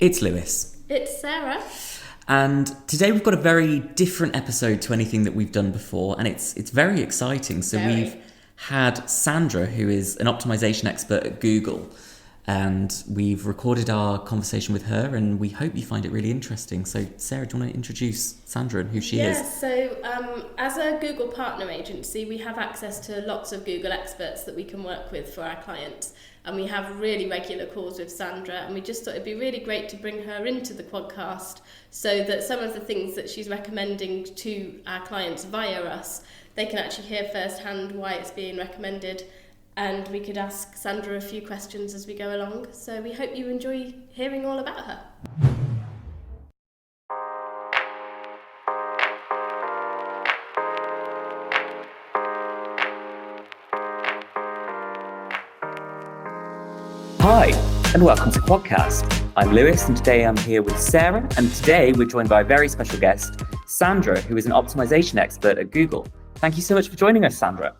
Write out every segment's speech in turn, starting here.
It's Lewis. It's Sarah. And today we've got a very different episode to anything that we've done before, and it's very exciting. So we've had Sandra, who is an optimization expert at Google, and we've recorded our conversation with her, and we hope you find it really interesting. So Sarah, do you want to introduce Sandra and who she is? Yes, so as a Google partner agency, we have access to lots of Google experts that we can work with for our clients. And we have really regular calls with Sandra, and we just thought it'd be really great to bring her into the QuadCast so that some of the things that she's recommending to our clients via us, they can actually hear firsthand why it's being recommended, and we could ask Sandra a few questions as we go along. So we hope you enjoy hearing all about her. Hi, and welcome to QuadCast. I'm Lewis, and today I'm here with Sarah, and today we're joined by a very special guest, Sandra, who is an optimization expert at Google. Thank you so much for joining us, Sandra.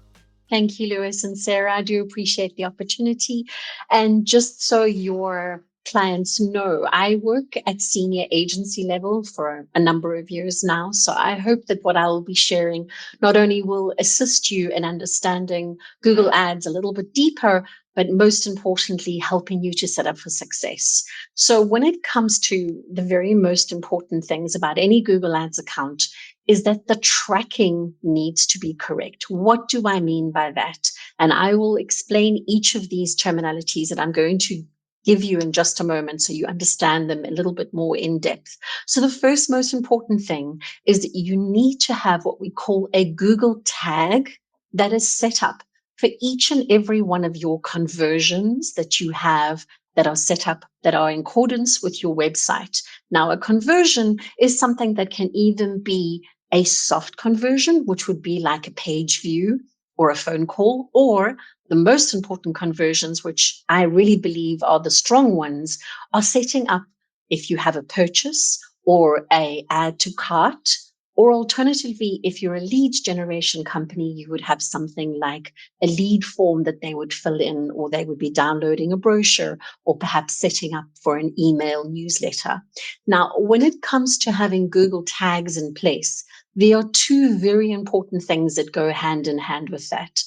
Thank you, Lewis and Sarah. I do appreciate the opportunity. And just so your clients know, I work at senior agency level for a number of years now. So I hope that what I will be sharing not only will assist you in understanding Google Ads a little bit deeper, but most importantly, helping you to set up for success. So when it comes to the very most important things about any Google Ads account is that the tracking needs to be correct. What do I mean by that? And I will explain each of these terminologies that I'm going to give you in just a moment so you understand them a little bit more in depth. So the first most important thing is that you need to have what we call a Google tag that is set up for each and every one of your conversions that you have that are set up, that are in accordance with your website. Now, a conversion is something that can even be a soft conversion, which would be like a page view or a phone call, or the most important conversions, which I really believe are the strong ones, are setting up if you have a purchase or a add to cart. Or alternatively, if you're a lead generation company, you would have something like a lead form that they would fill in, or they would be downloading a brochure, or perhaps setting up for an email newsletter. Now, when it comes to having Google tags in place, there are two very important things that go hand in hand with that.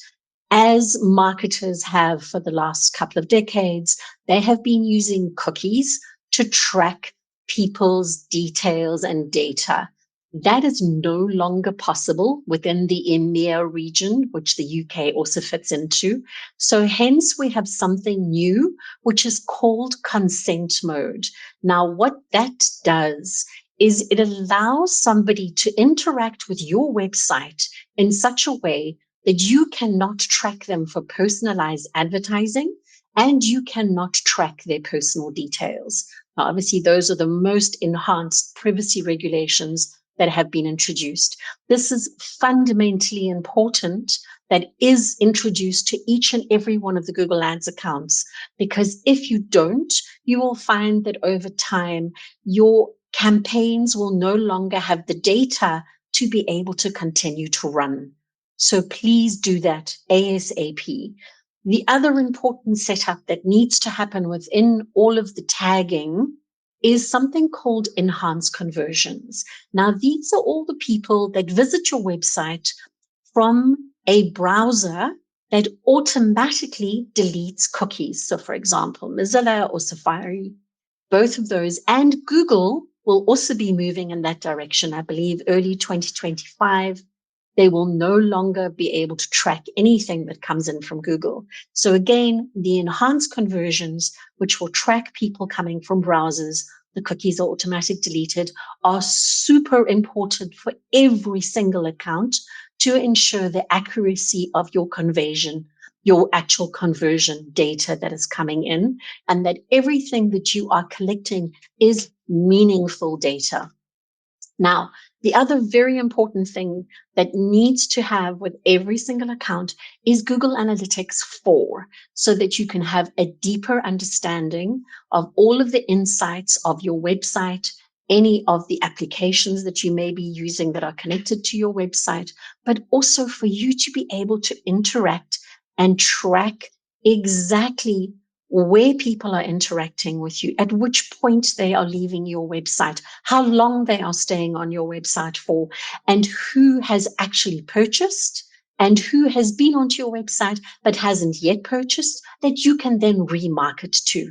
As marketers have for the last couple of decades, they have been using cookies to track people's details and data. That is no longer possible within the EMEA region, which the UK also fits into. So hence we have something new, which is called consent mode. Now, what that does is it allows somebody to interact with your website in such a way that you cannot track them for personalized advertising, and you cannot track their personal details. Now, obviously, those are the most enhanced privacy regulations that have been introduced. This is fundamentally important that is introduced to each and every one of the Google Ads accounts, because if you don't, you will find that over time, your campaigns will no longer have the data to be able to continue to run. So please do that ASAP. The other important setup that needs to happen within all of the tagging is something called enhanced conversions. Now, these are all the people that visit your website from a browser that automatically deletes cookies. So, for example, Mozilla or Safari, both of those, and Google will also be moving in that direction. I believe early 2025, they will no longer be able to track anything that comes in from Google. So again, the enhanced conversions, which will track people coming from browsers, the cookies are automatic deleted, are super important for every single account to ensure the accuracy of your conversion, your actual conversion data that is coming in, and that everything that you are collecting is meaningful data. Now, the other very important thing that needs to have with every single account is Google Analytics 4, so that you can have a deeper understanding of all of the insights of your website, any of the applications that you may be using that are connected to your website, but also for you to be able to interact and track exactly where people are interacting with you, at which point they are leaving your website, how long they are staying on your website for, and who has actually purchased and who has been onto your website but hasn't yet purchased, that you can then remarket to.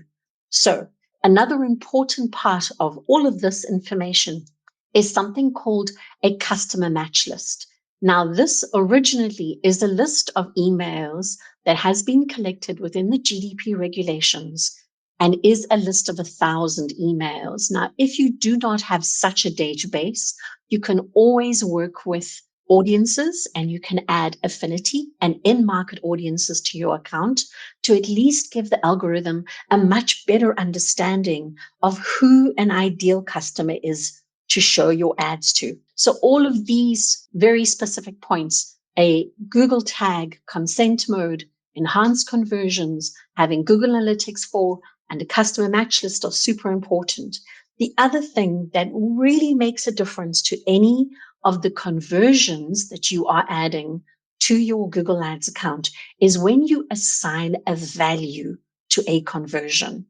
So another important part of all of this information is something called a customer match list. Now, this originally is a list of emails that has been collected within the GDP regulations and is a list of 1,000 emails. Now, if you do not have such a database, you can always work with audiences and you can add affinity and in-market audiences to your account to at least give the algorithm a much better understanding of who an ideal customer is to show your ads to. So all of these very specific points, a Google tag, consent mode, enhanced conversions, having Google Analytics 4, and a customer match list are super important. The other thing that really makes a difference to any of the conversions that you are adding to your Google Ads account is when you assign a value to a conversion.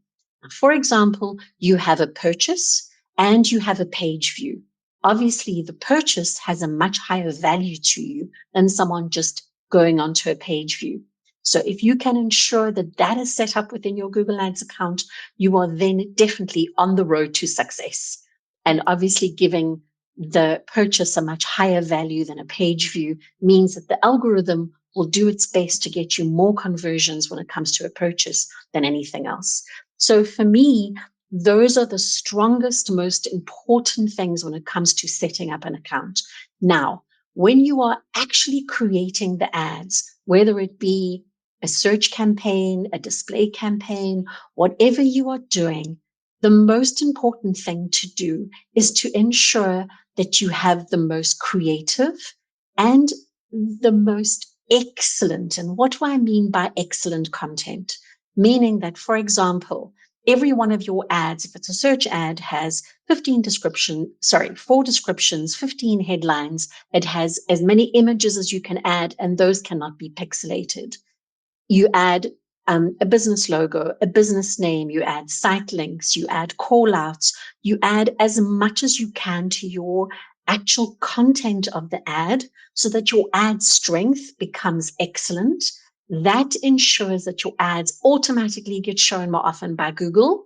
For example, you have a purchase and you have a page view. Obviously, the purchase has a much higher value to you than someone just going onto a page view. So if you can ensure that that is set up within your Google Ads account, you are then definitely on the road to success. And obviously giving the purchase a much higher value than a page view means that the algorithm will do its best to get you more conversions when it comes to a purchase than anything else. So for me, those are the strongest, most important things when it comes to setting up an account. Now, when you are actually creating the ads, whether it be a search campaign, a display campaign, whatever you are doing, the most important thing to do is to ensure that you have the most creative and the most excellent. And what do I mean by excellent content? Meaning that, for example, every one of your ads, if it's a search ad, has 4 descriptions, 15 headlines. It has as many images as you can add, and those cannot be pixelated. You add a business logo, a business name, you add site links, you add call outs, you add as much as you can to your actual content of the ad so that your ad strength becomes excellent. That ensures that your ads automatically get shown more often by Google.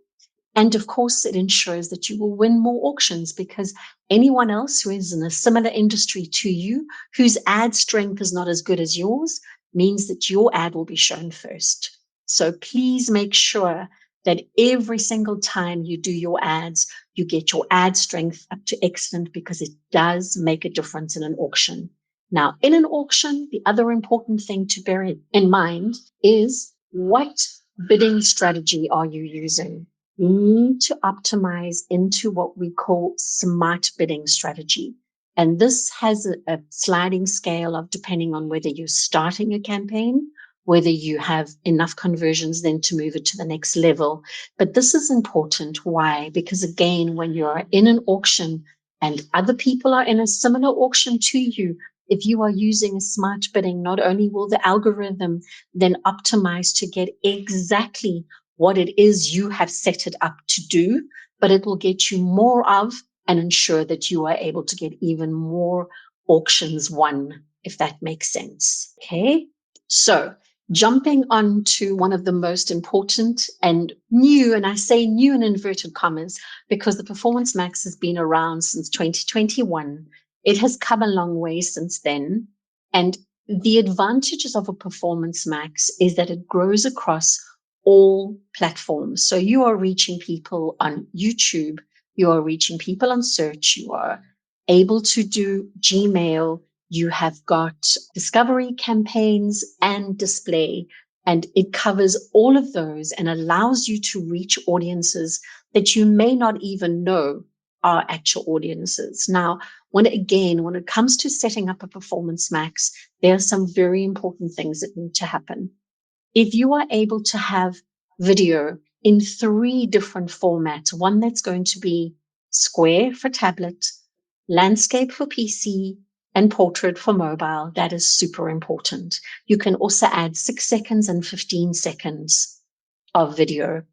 And of course, it ensures that you will win more auctions because anyone else who is in a similar industry to you, whose ad strength is not as good as yours, means that your ad will be shown first. So please make sure that every single time you do your ads, you get your ad strength up to excellent because it does make a difference in an auction. Now, in an auction, the other important thing to bear in mind is what bidding strategy are you using? You need to optimize into what we call smart bidding strategy. And this has a sliding scale of depending on whether you're starting a campaign, whether you have enough conversions then to move it to the next level. But this is important. Why? Because again, when you're in an auction and other people are in a similar auction to you, if you are using a smart bidding, not only will the algorithm then optimize to get exactly what it is you have set it up to do, but it will get you more of and ensure that you are able to get even more auctions won, if that makes sense. Okay, so jumping on to one of the most important and new, and I say new in inverted commas, because the Performance Max has been around since 2021. It has come a long way since then. And the advantages of a Performance Max is that it grows across all platforms. So you are reaching people on YouTube, you are reaching people on search, you are able to do Gmail, you have got discovery campaigns and display, and it covers all of those and allows you to reach audiences that you may not even know are actual audiences. Now, when it comes to setting up a Performance Max, there are some very important things that need to happen. If you are able to have video in 3 different formats, one that's going to be square for tablet, landscape for PC, and portrait for mobile, that is super important. You can also add 6 seconds and 15 seconds of video.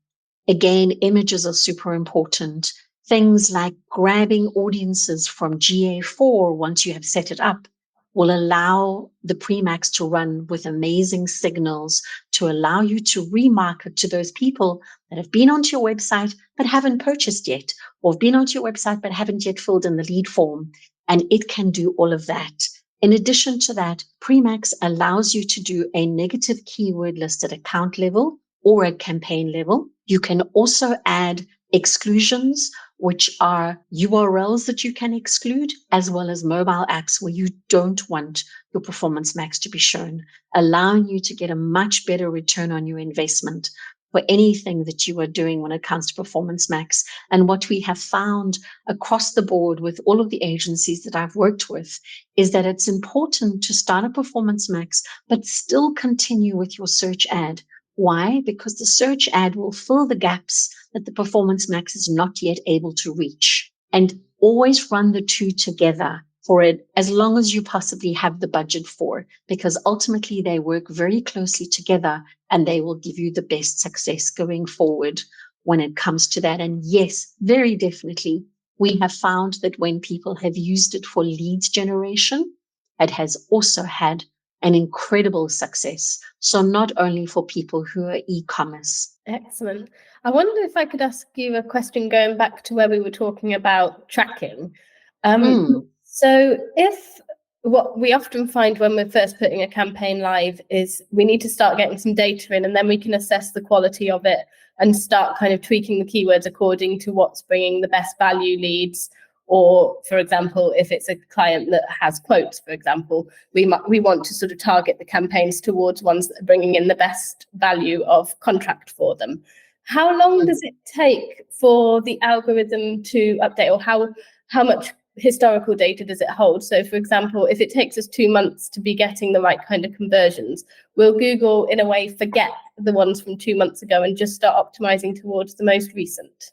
Again, images are super important. Things like grabbing audiences from GA4 once you have set it up will allow the Premax to run with amazing signals to allow you to remarket to those people that have been onto your website but haven't purchased yet, or have been onto your website but haven't yet filled in the lead form. And it can do all of that. In addition to that, Premax allows you to do a negative keyword list at account level or at campaign level. You can also add exclusions, which are URLs that you can exclude, as well as mobile apps where you don't want your Performance Max to be shown, allowing you to get a much better return on your investment for anything that you are doing when it comes to Performance Max. And what we have found across the board with all of the agencies that I've worked with is that it's important to start a Performance Max, but still continue with your search ad. Why? Because the search ad will fill the gaps that the Performance Max is not yet able to reach. And always run the two together for it as long as you possibly have the budget for, because ultimately they work very closely together and they will give you the best success going forward when it comes to that. And yes, very definitely, we have found that when people have used it for leads generation, it has also had an incredible success. So not only for people who are e-commerce. Excellent. I wonder if I could ask you a question going back to where we were talking about tracking. So if what we often find when we're first putting a campaign live is we need to start getting some data in, and then we can assess the quality of it and start kind of tweaking the keywords according to what's bringing the best value leads. Or, for example, if it's a client that has quotes, for example, we want to sort of target the campaigns towards ones that are bringing in the best value of contract for them. How long does it take for the algorithm to update, or how much historical data does it hold? So, for example, if it takes us 2 months to be getting the right kind of conversions, will Google, in a way, forget the ones from 2 months ago and just start optimizing towards the most recent?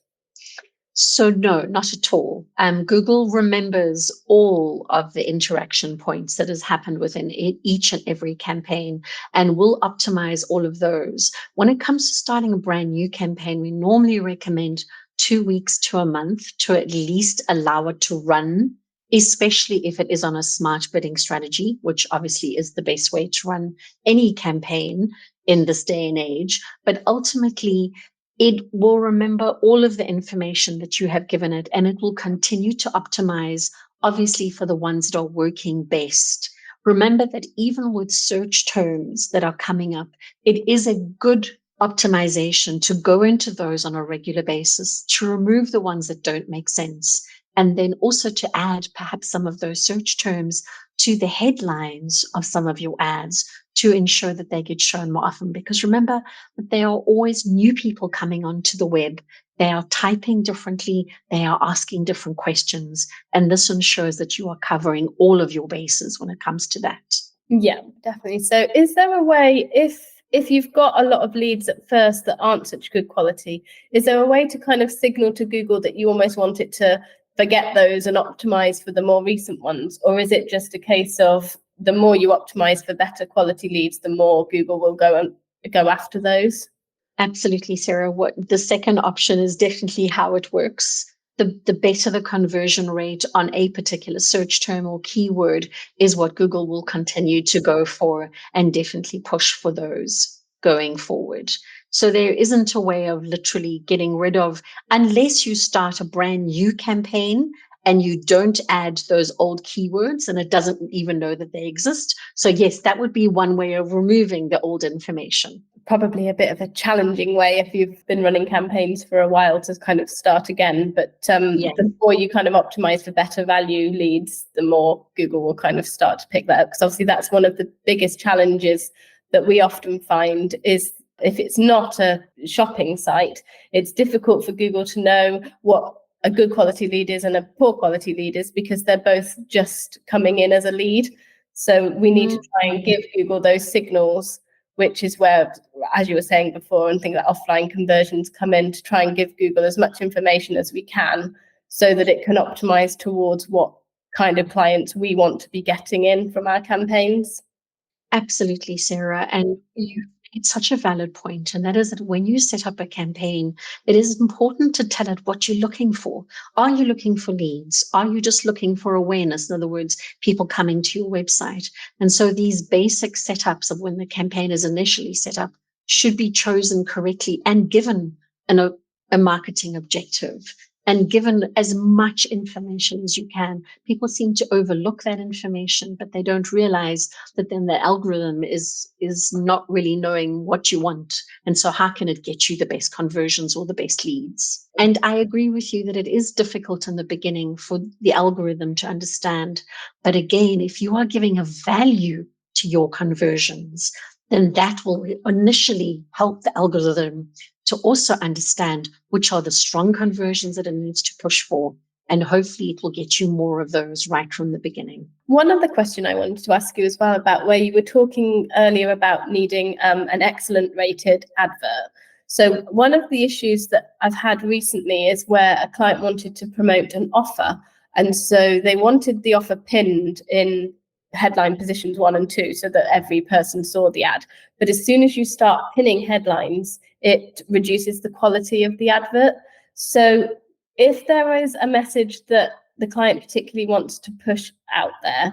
So no, not at all. Google remembers all of the interaction points that has happened within each and every campaign and will optimize all of those. When it comes to starting a brand new campaign, we normally recommend 2 weeks to a month to at least allow it to run, especially if it is on a smart bidding strategy, which obviously is the best way to run any campaign in this day and age. But ultimately, it will remember all of the information that you have given it, and it will continue to optimize, obviously, for the ones that are working best. Remember that even with search terms that are coming up, it is a good optimization to go into those on a regular basis, to remove the ones that don't make sense, and then also to add perhaps some of those search terms to the headlines of some of your ads to ensure that they get shown more often. Because remember that there are always new people coming onto the web. They are typing differently. They are asking different questions. And this ensures that you are covering all of your bases when it comes to that. Yeah, definitely. So is there a way, if you've got a lot of leads at first that aren't such good quality, is there a way to kind of signal to Google that you almost want it to forget those and optimize for the more recent ones? Or is it just a case of the more you optimize for better quality leads, the more Google will go after those? Absolutely, Sarah. What the second option is definitely how it works. The better the conversion rate on a particular search term or keyword is what Google will continue to go for and definitely push for those going forward. So there isn't a way of literally getting rid of, unless you start a brand new campaign and you don't add those old keywords and it doesn't even know that they exist. So yes, that would be one way of removing the old information. Probably a bit of a challenging way if you've been running campaigns for a while to kind of start again. But the more you kind of optimize for better value leads, the more Google will kind of start to pick that up. Because obviously that's one of the biggest challenges that we often find is if it's not a shopping site, it's difficult for Google to know what a good quality lead is and a poor quality lead is, because they're both just coming in as a lead. So we need to try and give Google those signals, which is where, as you were saying before, and things like offline conversions come in, to try and give Google as much information as we can so that it can optimize towards what kind of clients we want to be getting in from our campaigns. Absolutely, Sarah. And you It's such a valid point, and that is that when you set up a campaign, it is important to tell it what you're looking for. Are you looking for leads? Are you just looking for awareness? In other words, people coming to your website. And so these basic setups of when the campaign is initially set up should be chosen correctly and given a marketing objective and given as much information as you can. People seem to overlook that information, but they don't realize that then the algorithm is not really knowing what you want. And so how can it get you the best conversions or the best leads? And I agree with you that it is difficult in the beginning for the algorithm to understand. But again, if you are giving a value to your conversions, then that will initially help the algorithm to also understand which are the strong conversions that it needs to push for. And hopefully it will get you more of those right from the beginning. One other question I wanted to ask you as well about where you were talking earlier about needing an excellent rated advert. So one of the issues that I've had recently is where a client wanted to promote an offer. And so they wanted the offer pinned in headline positions 1 and 2 so that every person saw the ad. But as soon as you start pinning headlines, it reduces the quality of the advert. So if there is a message that the client particularly wants to push out there,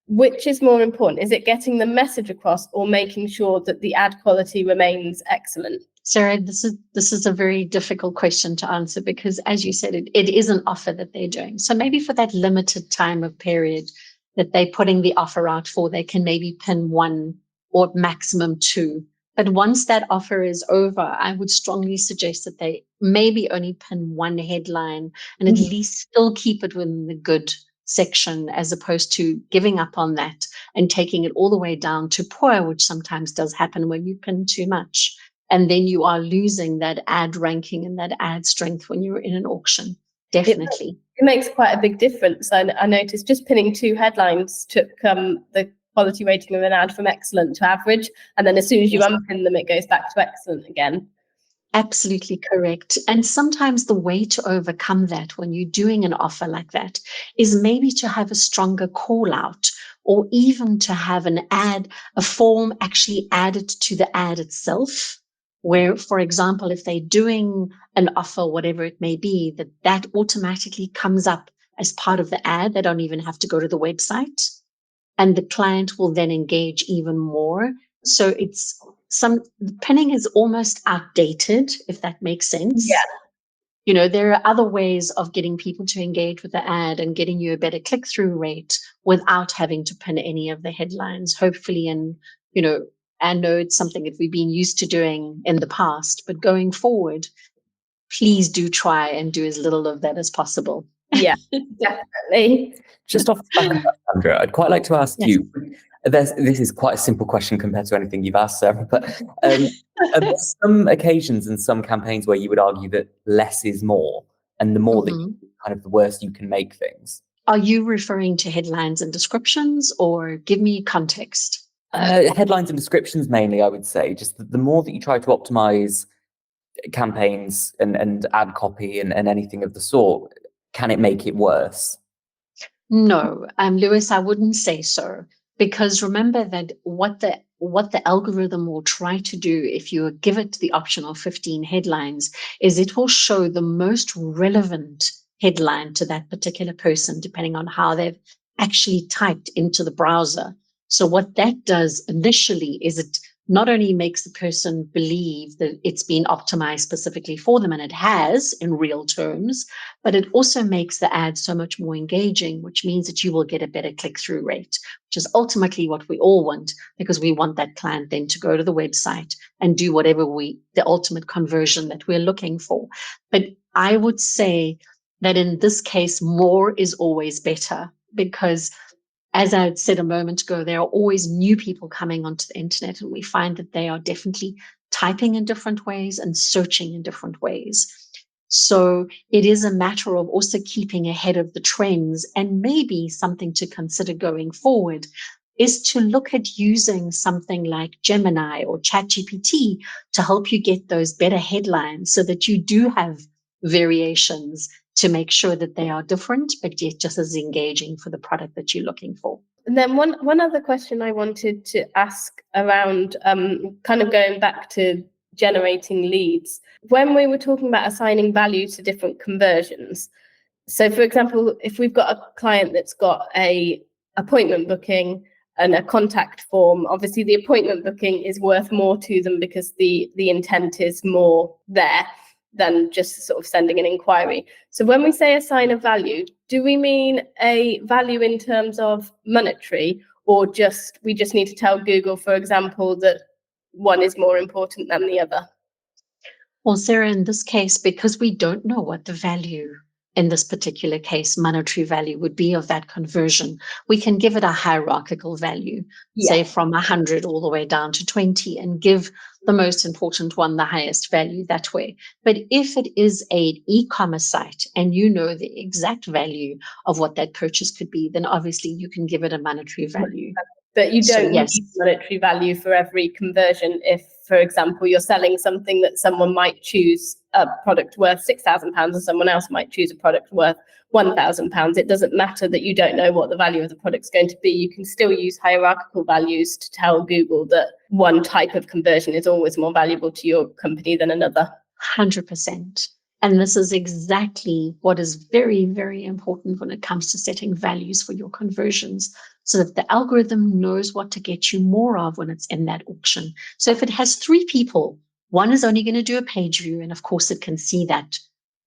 which is more important? Is it getting the message across or making sure that the ad quality remains excellent? Sarah, this is a very difficult question to answer because, as you said, it is an offer that they're doing. So maybe for that limited time of period that they're putting the offer out for, they can maybe pin 1 or maximum 2. But once that offer is over, I would strongly suggest that they maybe only pin 1 headline and at least still keep it within the good section, as opposed to giving up on that and taking it all the way down to poor, which sometimes does happen when you pin too much. And then you are losing that ad ranking and that ad strength when you're in an auction. Definitely. It makes quite a big difference. I noticed just pinning 2 headlines took the quality rating of an ad from excellent to average. And then as soon as you unpin them, it goes back to excellent again. Absolutely correct. And sometimes the way to overcome that when you're doing an offer like that is maybe to have a stronger call out, or even to have a form actually added to the ad itself, where, for example, if they're doing an offer, whatever it may be, that automatically comes up as part of the ad. They don't even have to go to the website. And the client will then engage even more. So the pinning is almost outdated, if that makes sense. Yeah. There are other ways of getting people to engage with the ad and getting you a better click-through rate without having to pin any of the headlines, hopefully. And, I know it's something that we've been used to doing in the past, but going forward, please do try and do as little of that as possible. Yeah, definitely. Just off the back of that, Sandra, I'd quite like to ask Yes. you, this is quite a simple question compared to anything you've asked, Sarah, but are there some occasions and some campaigns where you would argue that less is more, and the more that you do, kind of the worse you can make things? Are you referring to headlines and descriptions, or give me context? Headlines and descriptions mainly, I would say. Just the more that you try to optimize campaigns and ad copy and anything of the sort, can it make it worse? No, Lewis, I wouldn't say so, because remember that what the algorithm will try to do if you give it the option of 15 headlines is it will show the most relevant headline to that particular person, depending on how they've actually typed into the browser. So what that does initially is it not only makes the person believe that it's been optimized specifically for them, and it has in real terms, but it also makes the ad so much more engaging, which means that you will get a better click-through rate, which is ultimately what we all want, because we want that client then to go to the website and do whatever the ultimate conversion that we're looking for. But I would say that in this case, more is always better, because as I said a moment ago, there are always new people coming onto the internet, and we find that they are definitely typing in different ways and searching in different ways. So it is a matter of also keeping ahead of the trends, and maybe something to consider going forward is to look at using something like Gemini or ChatGPT to help you get those better headlines so that you do have variations to make sure that they are different, but yet just as engaging for the product that you're looking for. And then one other question I wanted to ask around kind of going back to generating leads. When we were talking about assigning value to different conversions, so for example, if we've got a client that's got a appointment booking and a contact form, obviously the appointment booking is worth more to them because the intent is more there than just sort of sending an inquiry. So when we say assign a value, do we mean a value in terms of monetary, or we just need to tell Google, for example, that one is more important than the other? Well, Sarah, in this case, because we don't know what the value in this particular case, monetary value would be of that conversion, we can give it a hierarchical value, say from 100 all the way down to 20, and give the most important one the highest value that way. But if it is an e-commerce site and you know the exact value of what that purchase could be, then obviously you can give it a monetary value. But you don't need monetary value for every conversion. If, for example, you're selling something that someone might choose a product worth £6,000 and someone else might choose a product worth £1,000, it doesn't matter that you don't know what the value of the product's going to be. You can still use hierarchical values to tell Google that one type of conversion is always more valuable to your company than another. 100%. And this is exactly what is very, very important when it comes to setting values for your conversions, so that the algorithm knows what to get you more of when it's in that auction. So if it has 3 people, one is only going to do a page view, and of course it can see that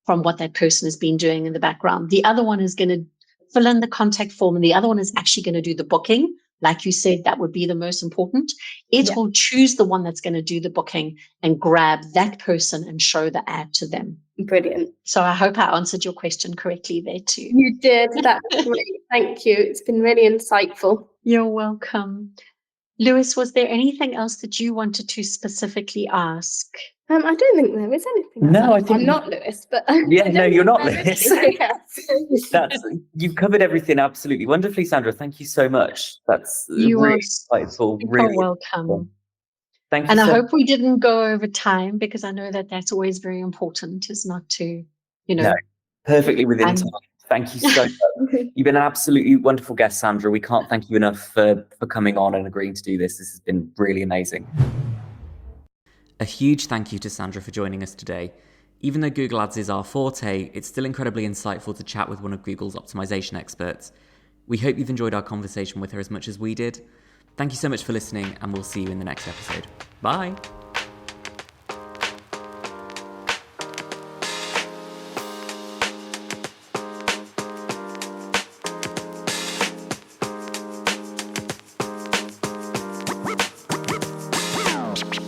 from what that person has been doing in the background. The other one is going to fill in the contact form, and the other one is actually going to do the booking. Like you said, that would be the most important. It will choose the one that's going to do the booking and grab that person and show the ad to them. Brilliant. So I hope I answered your question correctly there too. You did. That's great. Thank you. It's been really insightful. You're welcome. Lewis, was there anything else that you wanted to specifically ask? I don't think there is anything. No, I think I'm not Lewis, but no, you're not Lewis. Yes. You've covered everything absolutely wonderfully, Sandra. Thank you so much. That's really insightful. Really welcome. Thank you. And I hope we didn't go over time, because I know that that's always very important, is not to, No, perfectly within time. Thank you so much. You've been an absolutely wonderful guest, Sandra. We can't thank you enough for coming on and agreeing to do this. This has been really amazing. A huge thank you to Sandra for joining us today. Even though Google Ads is our forte, it's still incredibly insightful to chat with one of Google's optimization experts. We hope you've enjoyed our conversation with her as much as we did. Thank you so much for listening, and we'll see you in the next episode. Bye!